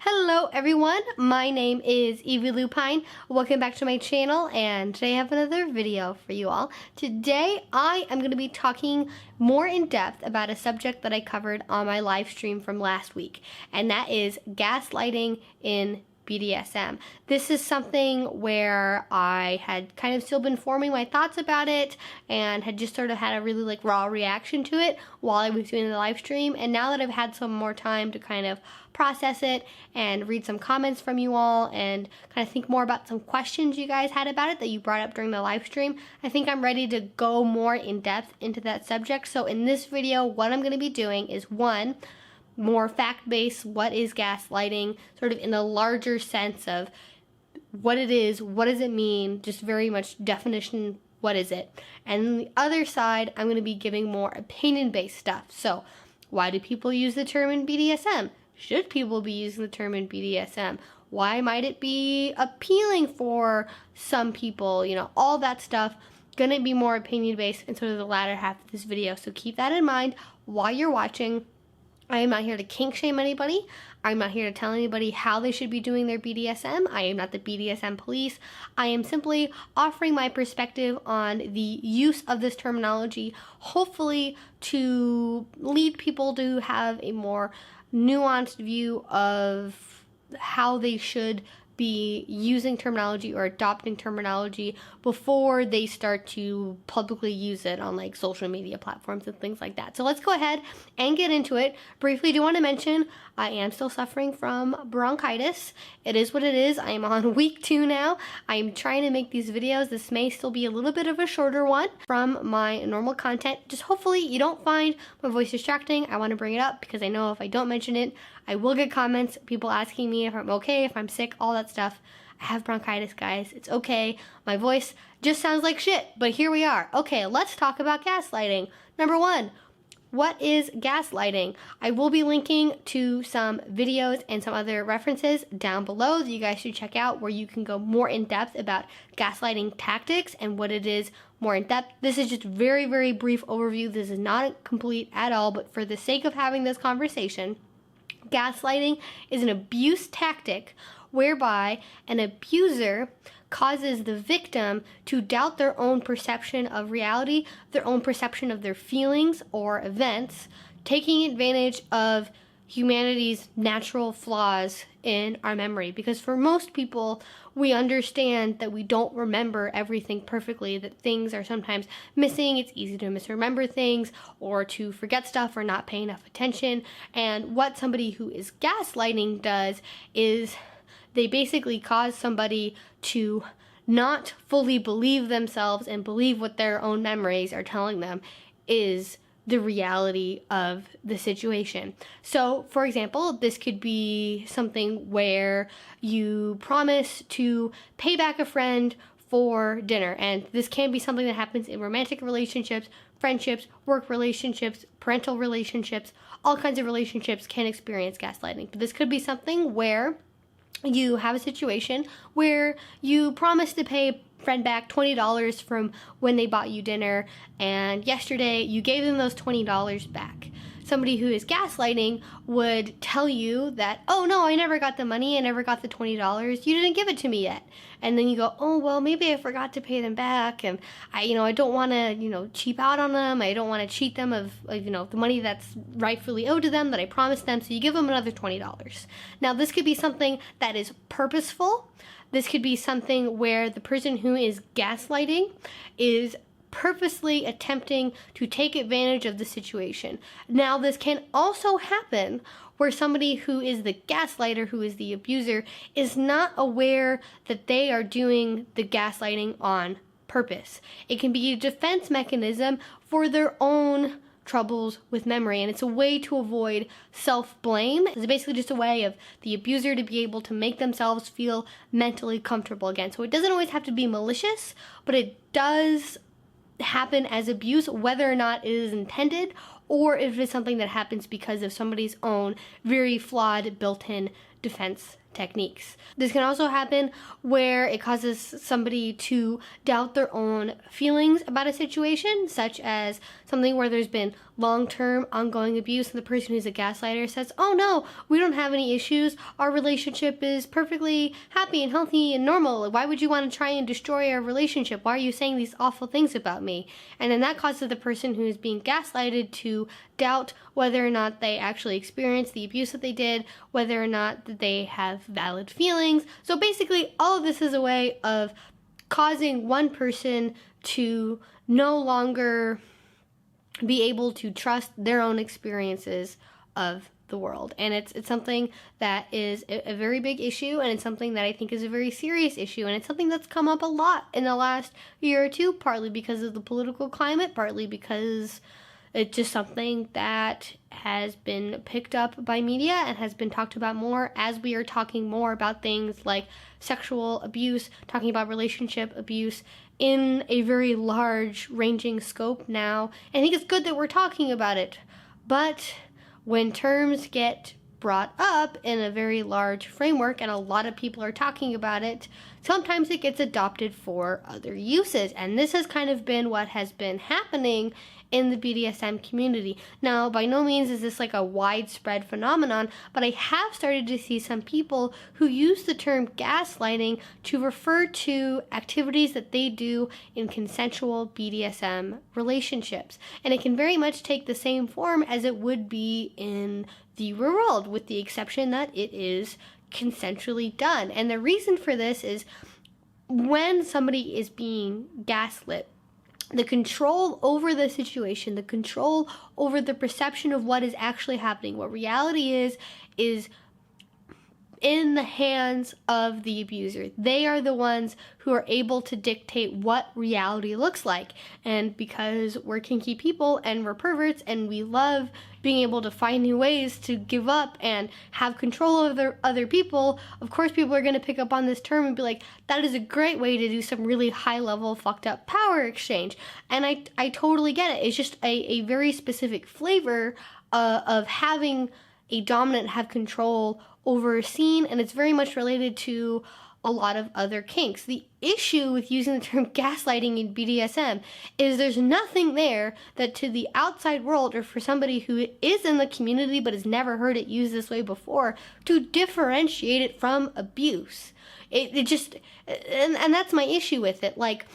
Hello everyone, my name is Evie Lupine. Welcome back to my channel, and today I have another video for you all. Today I am going to be talking more in depth about a subject that I covered on my live stream from last week, and that is gaslighting in BDSM. This is something where I had kind of still been forming my thoughts about it and had just sort of had a really raw reaction to it while I was doing the live stream, and now that I've had some more time to kind of process it and read some comments from you all and kind of think more about some questions you guys had about it that you brought up during the live stream, I think I'm ready to go more in depth into that subject. So in this video, what I'm going to be doing is one, more fact-based, what is gaslighting, sort of in a larger sense of what it is, what does it mean, just very much definition, what is it? And on the other side, I'm going to be giving more opinion-based stuff. So why do people use the term in BDSM? Should people be using the term in BDSM? Why might it be appealing for some people? You know, all that stuff. Gonna be more opinion-based in sort of the latter half of this video. So keep that in mind while you're watching. I am not here to kink shame anybody. I'm not here to tell anybody how they should be doing their BDSM. I am not the BDSM police. I am simply offering my perspective on the use of this terminology, hopefully to lead people to have a more nuanced view of how they should be using terminology or adopting terminology before they start to publicly use it on like social media platforms and things like that. So let's go ahead and get into it. Briefly do want to mention I am still suffering from bronchitis. It is what it is. I am on week 2 now. I am trying to make these videos. This may still be a little bit of a shorter one from my normal content. Just hopefully you don't find my voice distracting. I want to bring it up because I know if I don't mention it, I will get comments, people asking me if I'm okay, if I'm sick, all that stuff. I have bronchitis, guys. It's okay. My voice just sounds like shit, but here we are. Okay, let's talk about gaslighting. Number 1, what is gaslighting? I will be linking to some videos and some other references down below that you guys should check out where you can go more in depth about gaslighting tactics and what it is more in depth. This is just very, very brief overview. This is not complete at all, but for the sake of having this conversation, gaslighting is an abuse tactic whereby an abuser causes the victim to doubt their own perception of reality, their own perception of their feelings or events, taking advantage of humanity's natural flaws in our memory. Because for most people, we understand that we don't remember everything perfectly, that things are sometimes missing. It's easy to misremember things or to forget stuff or not pay enough attention. And what somebody who is gaslighting does is they basically cause somebody to not fully believe themselves and believe what their own memories are telling them is the reality of the situation. So, for example, this could be something where you promise to pay back a friend for dinner, and this can be something that happens in romantic relationships, friendships, work relationships, parental relationships. All kinds of relationships can experience gaslighting, but this could be something where you have a situation where you promise to pay a friend back $20 from when they bought you dinner, and yesterday you gave them those $20 back. Somebody who is gaslighting would tell you that, oh no, I never got the money, I never got the $20, you didn't give it to me yet. And then you go, oh well, maybe I forgot to pay them back, and I don't want to, cheap out on them. I don't want to cheat them of the money that's rightfully owed to them that I promised them. So you give them another $20. Now this could be something that is purposeful. This could be something where the person who is gaslighting is purposely attempting to take advantage of the situation. Now, this can also happen where somebody who is the gaslighter, who is the abuser, is not aware that they are doing the gaslighting on purpose. It can be a defense mechanism for their own troubles with memory, and it's a way to avoid self-blame. It's basically just a way of the abuser to be able to make themselves feel mentally comfortable again. So it doesn't always have to be malicious, but it does happen as abuse, whether or not it is intended or if it's something that happens because of somebody's own very flawed built-in defense techniques. This can also happen where it causes somebody to doubt their own feelings about a situation, such as something where there's been long-term ongoing abuse and the person who's a gaslighter says, oh no, we don't have any issues, our relationship is perfectly happy and healthy and normal, why would you want to try and destroy our relationship, why are you saying these awful things about me? And then that causes the person who's being gaslighted to doubt whether or not they actually experienced the abuse that they did, whether or not they have valid feelings. So basically all of this is a way of causing one person to no longer be able to trust their own experiences of the world. And it's something that is a very big issue, and it's something that I think is a very serious issue, and it's something that's come up a lot in the last year or two, partly because of the political climate, partly because it's just something that has been picked up by media and has been talked about more as we are talking more about things like sexual abuse, talking about relationship abuse in a very large ranging scope now. I think it's good that we're talking about it, but when terms get brought up in a very large framework and a lot of people are talking about it, sometimes it gets adopted for other uses, and this has kind of been what has been happening in the BDSM community. Now, by no means is this like a widespread phenomenon, but I have started to see some people who use the term gaslighting to refer to activities that they do in consensual BDSM relationships. And it can very much take the same form as it would be in the real world, with the exception that it is consensually done. And the reason for this is when somebody is being gaslit, the control over the situation, the control over the perception of what is actually happening, what reality is in the hands of the abuser. They are the ones who are able to dictate what reality looks like. And because we're kinky people and we're perverts and we love being able to find new ways to give up and have control over other people, of course people are going to pick up on this term and be like, that is a great way to do some really high level fucked up power exchange. And I totally get it. It's just a very specific flavor of having a dominant have control over a scene, and it's very much related to a lot of other kinks. The issue with using the term gaslighting in BDSM is there's nothing there that to the outside world, or for somebody who is in the community but has never heard it used this way before, to differentiate it from abuse. It just, and that's my issue with it. Like,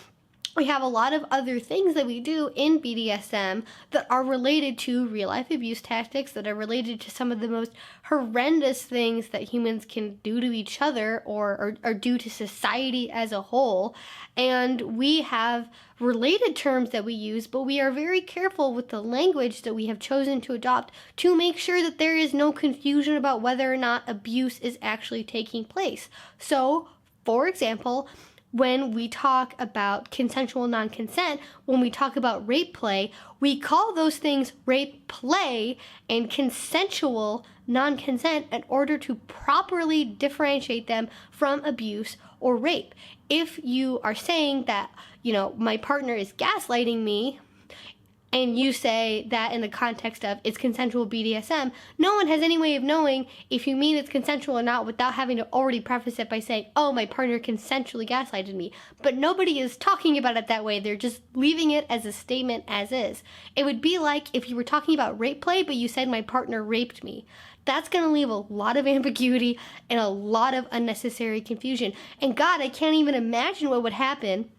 we have a lot of other things that we do in BDSM that are related to real-life abuse tactics, that are related to some of the most horrendous things that humans can do to each other or do to society as a whole. And we have related terms that we use, but we are very careful with the language that we have chosen to adopt to make sure that there is no confusion about whether or not abuse is actually taking place. So, for example, when we talk about consensual non-consent, when we talk about rape play, we call those things rape play and consensual non-consent in order to properly differentiate them from abuse or rape. If you are saying that, my partner is gaslighting me, and you say that in the context of it's consensual BDSM, no one has any way of knowing if you mean it's consensual or not without having to already preface it by saying, oh, my partner consensually gaslighted me. But nobody is talking about it that way. They're just leaving it as a statement as is. It would be like if you were talking about rape play, but you said my partner raped me. That's going to leave a lot of ambiguity and a lot of unnecessary confusion. And God, I can't even imagine what would happen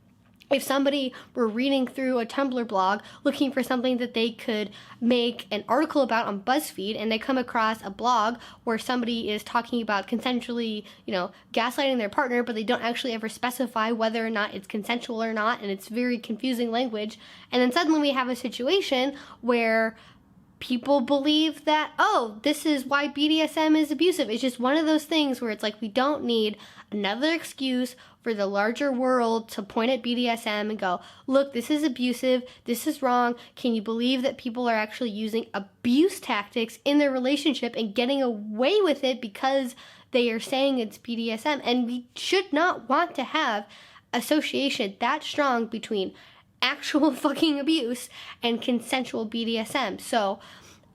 if somebody were reading through a Tumblr blog looking for something that they could make an article about on BuzzFeed, and they come across a blog where somebody is talking about consensually, gaslighting their partner, but they don't actually ever specify whether or not it's consensual or not, and it's very confusing language. And then suddenly we have a situation where people believe that, oh, this is why BDSM is abusive. It's just one of those things where it's like we don't need another excuse for the larger world to point at BDSM and go, look, this is abusive, this is wrong. Can you believe that people are actually using abuse tactics in their relationship and getting away with it because they are saying it's BDSM? And we should not want to have association that strong between actual fucking abuse and consensual BDSM. So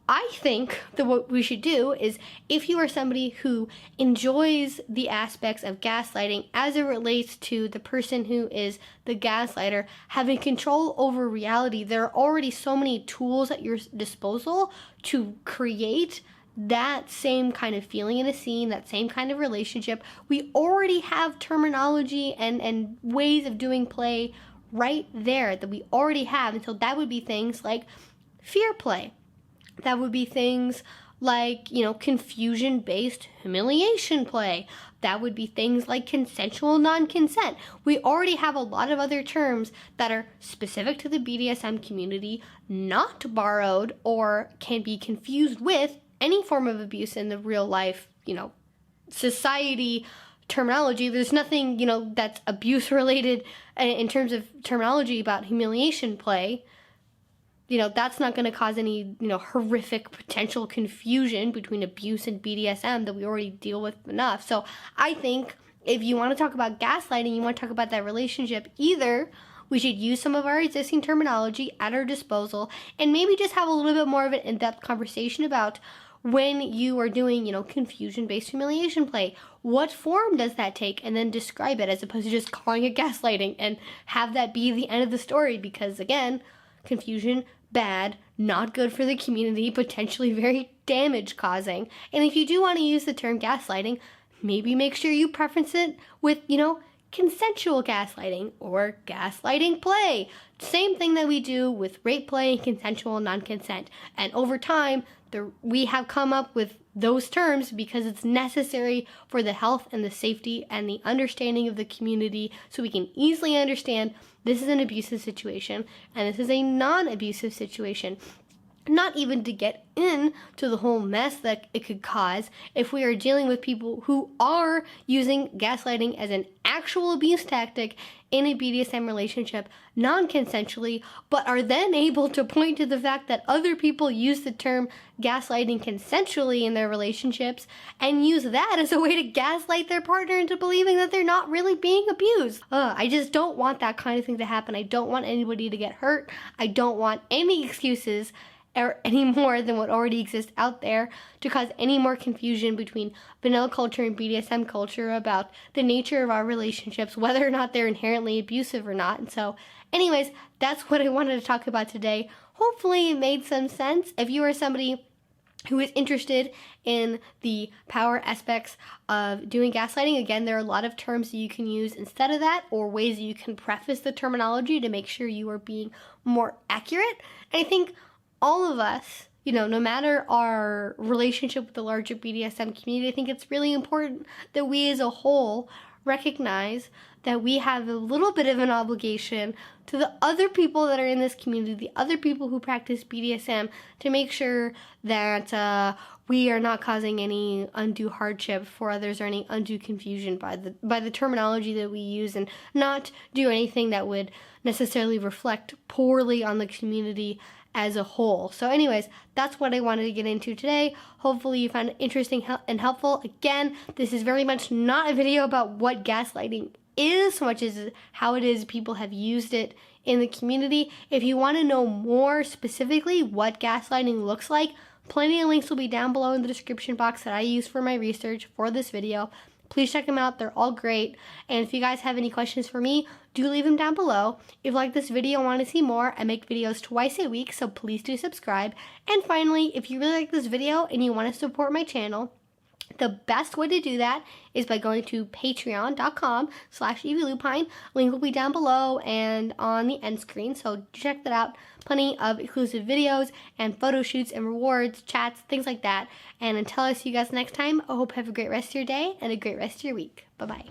I think that what we should do is, if you are somebody who enjoys the aspects of gaslighting as it relates to the person who is the gaslighter, having control over reality, there are already so many tools at your disposal to create that same kind of feeling in a scene, that same kind of relationship. We already have terminology and ways of doing play right there that we already have. And so that would be things like fear play. That would be things like, confusion-based humiliation play. That would be things like consensual non-consent. We already have a lot of other terms that are specific to the BDSM community, not borrowed or can be confused with any form of abuse in the real life, society terminology. There's nothing, that's abuse related in terms of terminology about humiliation play. That's not going to cause any, horrific potential confusion between abuse and BDSM that we already deal with enough. So I think if you want to talk about gaslighting, you want to talk about that relationship, either we should use some of our existing terminology at our disposal and maybe just have a little bit more of an in-depth conversation about when you are doing, confusion-based humiliation play. What form does that take? And then describe it, as opposed to just calling it gaslighting and have that be the end of the story. Because again, confusion, bad, not good for the community, potentially very damage causing. And if you do want to use the term gaslighting, maybe make sure you preference it with, consensual gaslighting or gaslighting play. Same thing that we do with rape play and consensual non-consent. And over time, we have come up with those terms because it's necessary for the health and the safety and the understanding of the community, so we can easily understand this is an abusive situation and this is a non-abusive situation. Not even to get into the whole mess that it could cause if we are dealing with people who are using gaslighting as an actual abuse tactic in a BDSM relationship non-consensually, but are then able to point to the fact that other people use the term gaslighting consensually in their relationships and use that as a way to gaslight their partner into believing that they're not really being abused. I just don't want that kind of thing to happen. I don't want anybody to get hurt. I don't want any excuses or any more than what already exists out there to cause any more confusion between vanilla culture and BDSM culture about the nature of our relationships, whether or not they're inherently abusive or not. And so anyways, that's what I wanted to talk about today. Hopefully it made some sense. If you are somebody who is interested in the power aspects of doing gaslighting, again, there are a lot of terms that you can use instead of that, or ways that you can preface the terminology to make sure you are being more accurate. And I think all of us, no matter our relationship with the larger BDSM community, I think it's really important that we as a whole recognize that we have a little bit of an obligation to the other people that are in this community, the other people who practice BDSM, to make sure that we are not causing any undue hardship for others or any undue confusion by the terminology that we use, and not do anything that would necessarily reflect poorly on the community as a whole. So anyways, that's what I wanted to get into today. Hopefully you found it interesting and helpful. Again, this is very much not a video about what gaslighting is so much as how it is people have used it in the community. If you want to know more specifically what gaslighting looks like, plenty of links will be down below in the description box that I use for my research for this video. Please check them out. They're all great. And if you guys have any questions for me, do leave them down below. If you like this video and want to see more, I make videos twice a week, so please do subscribe. And finally, if you really like this video and you want to support my channel, the best way to do that is by going to patreon.com/EvieLupine. Link will be down below and on the end screen, so check that out. Plenty of exclusive videos and photo shoots and rewards, chats, things like that. And until I see you guys next time, I hope you have a great rest of your day and a great rest of your week. Bye-bye.